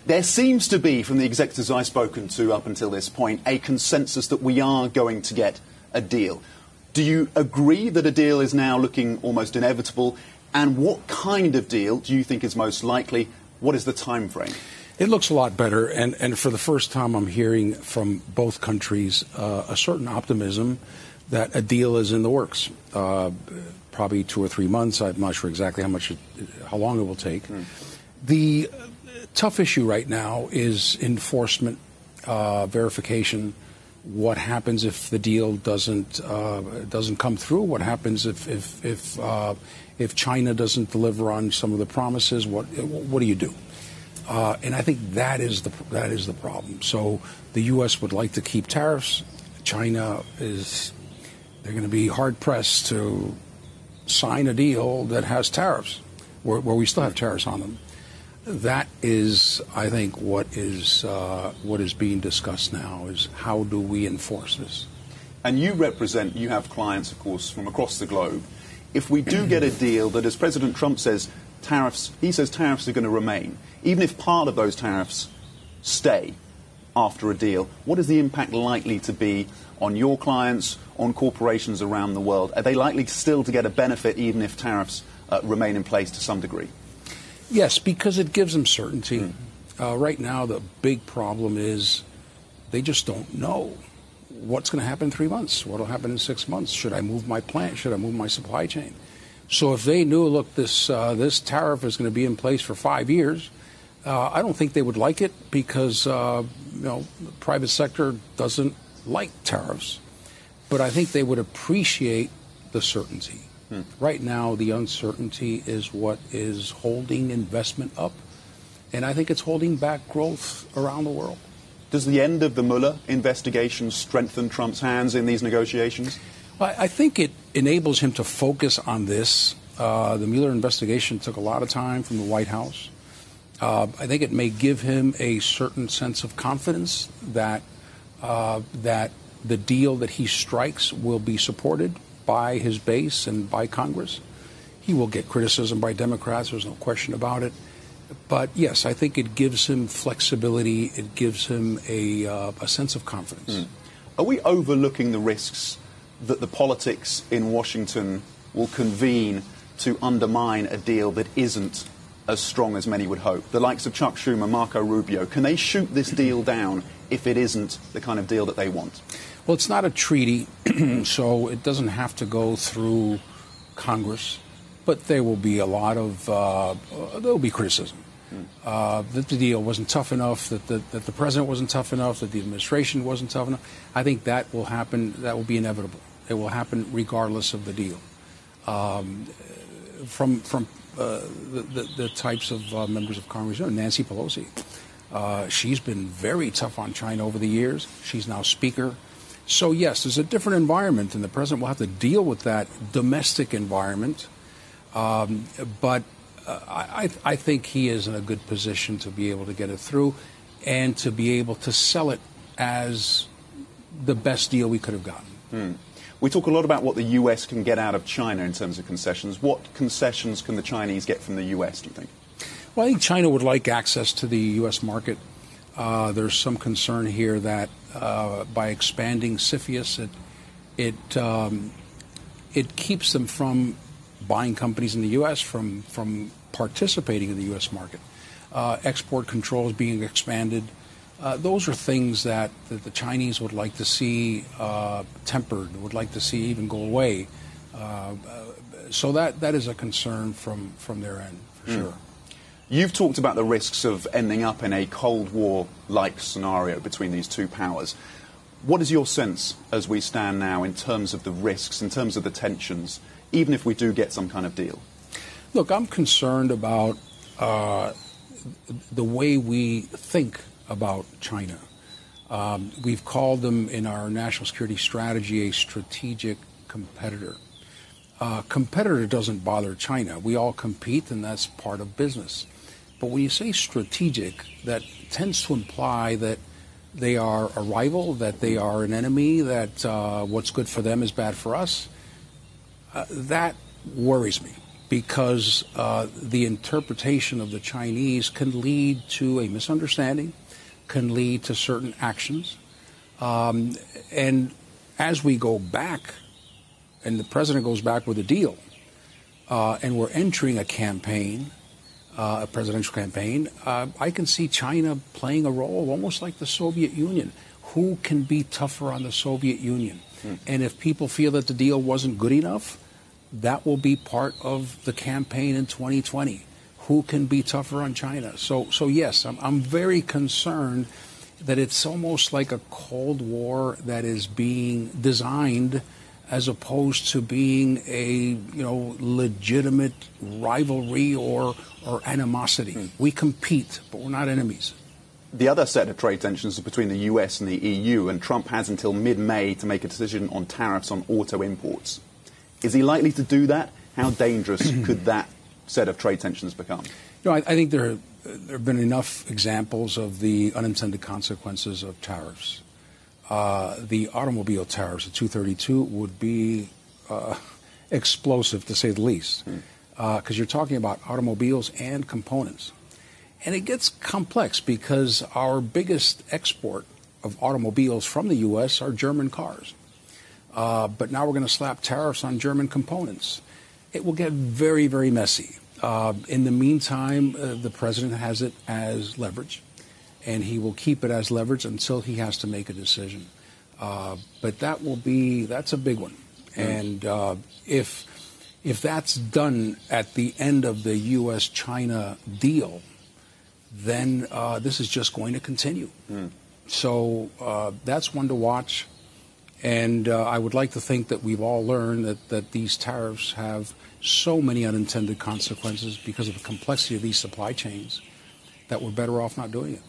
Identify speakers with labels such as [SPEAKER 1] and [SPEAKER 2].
[SPEAKER 1] There seems to be, from the executives I've spoken to up until this point, a consensus that we are going to get a deal. Do you agree that a deal is now looking almost inevitable? And what kind of deal do you think is most likely? What is the time frame?
[SPEAKER 2] It looks a lot better, and for the first time I'm hearing from both countries a certain optimism that a deal is in the works. Probably 2 or 3 months. I'm not sure exactly how long it will take. The tough issue right now is enforcement, verification. What happens if the deal doesn't come through? What happens if China doesn't deliver on some of the promises? What do you do? And I think that is the problem. So the U.S. would like to keep tariffs. China they're going to be hard pressed to sign a deal that has tariffs, where we still have tariffs on them. That is, I think, what is being discussed now is how do we enforce this?
[SPEAKER 1] And you have clients, of course, from across the globe. If we do get a deal that, as President Trump says, tariffs are going to remain, even if part of those tariffs stay after a deal, what is the impact likely to be on your clients, on corporations around the world? Are they likely still to get a benefit even if tariffs remain in place to some degree?
[SPEAKER 2] Yes, because it gives them certainty. Right now, the big problem is they just don't know what's going to happen in 3 months, what will happen in 6 months. Should I move my plant? Should I move my supply chain? So if they knew, look, this tariff is going to be in place for 5 years, I don't think they would like it because the private sector doesn't like tariffs. But I think they would appreciate the certainty. Right now, the uncertainty is what is holding investment up, and I think it's holding back growth around the world.
[SPEAKER 1] Does the end of the Mueller investigation strengthen Trump's hands in these negotiations?
[SPEAKER 2] I think it enables him to focus on this. The Mueller investigation took a lot of time from the White House. I think it may give him a certain sense of confidence that the deal that he strikes will be supported by his base and by Congress. He will get criticism by Democrats, there's no question about it. But yes, I think it gives him flexibility, it gives him a sense of confidence.
[SPEAKER 1] Are we overlooking the risks that the politics in Washington will convene to undermine a deal that isn't as strong as many would hope? The likes of Chuck Schumer, Marco Rubio, can they shoot this deal down if it isn't the kind of deal that they want?
[SPEAKER 2] Well, it's not a treaty, so it doesn't have to go through Congress, but there will be a lot of there will be criticism that the deal wasn't tough enough, that the president wasn't tough enough, that the administration wasn't tough enough. I think that will happen. That will be inevitable. It will happen regardless of the deal. From the types of members of Congress, Nancy Pelosi, she's been very tough on China over the years. She's now Speaker. So, yes, there's a different environment, and the president will have to deal with that domestic environment. But I think he is in a good position to be able to get it through and to be able to sell it as the best deal we could have gotten.
[SPEAKER 1] We talk a lot about what the U.S. can get out of China in terms of concessions. What concessions can the Chinese get from the U.S., do you think?
[SPEAKER 2] Well, I think China would like access to the U.S. market. There's some concern here that by expanding CFIUS, it keeps them from buying companies in the U.S., from participating in the U.S. market. Export controls being expanded. Those are things that the Chinese would like to see tempered, would like to see even go away. So that is a concern from their end, for sure.
[SPEAKER 1] You've talked about the risks of ending up in a Cold War-like scenario between these two powers. What is your sense as we stand now in terms of the risks, in terms of the tensions, even if we do get some kind of deal?
[SPEAKER 2] Look, I'm concerned about the way we think about China. We've called them in our national security strategy a strategic competitor. Competitor doesn't bother China. We all compete, and that's part of business. But when you say strategic, that tends to imply that they are a rival, that they are an enemy, that what's good for them is bad for us. That worries me. because the interpretation of the Chinese can lead to a misunderstanding, can lead to certain actions. And as we go back, and the president goes back with a deal, and we're entering a campaign, a presidential campaign, I can see China playing a role almost like the Soviet Union. Who can be tougher on the Soviet Union? And if people feel that the deal wasn't good enough, that will be part of the campaign in 2020. Who can be tougher on China? So yes, I'm very concerned that it's almost like a Cold War that is being designed as opposed to being a legitimate rivalry or animosity. We compete, but we're not enemies.
[SPEAKER 1] The other set of trade tensions is between the US and the EU, and Trump has until mid-May to make a decision on tariffs on auto imports. Is he likely to do that? How dangerous could that set of trade tensions become?
[SPEAKER 2] I think there have been enough examples of the unintended consequences of tariffs. The automobile tariffs, the 232, would be explosive, to say the least, because you're talking about automobiles and components. And it gets complex because our biggest export of automobiles from the U.S. are German cars. But now we're going to slap tariffs on German components. It will get very, very messy. In the meantime, the president has it as leverage, and he will keep it as leverage until he has to make a decision. But that's a big one. And if that's done at the end of the U.S.-China deal, then this is just going to continue. So that's one to watch. And I would like to think that we've all learned that these tariffs have so many unintended consequences because of the complexity of these supply chains that we're better off not doing it.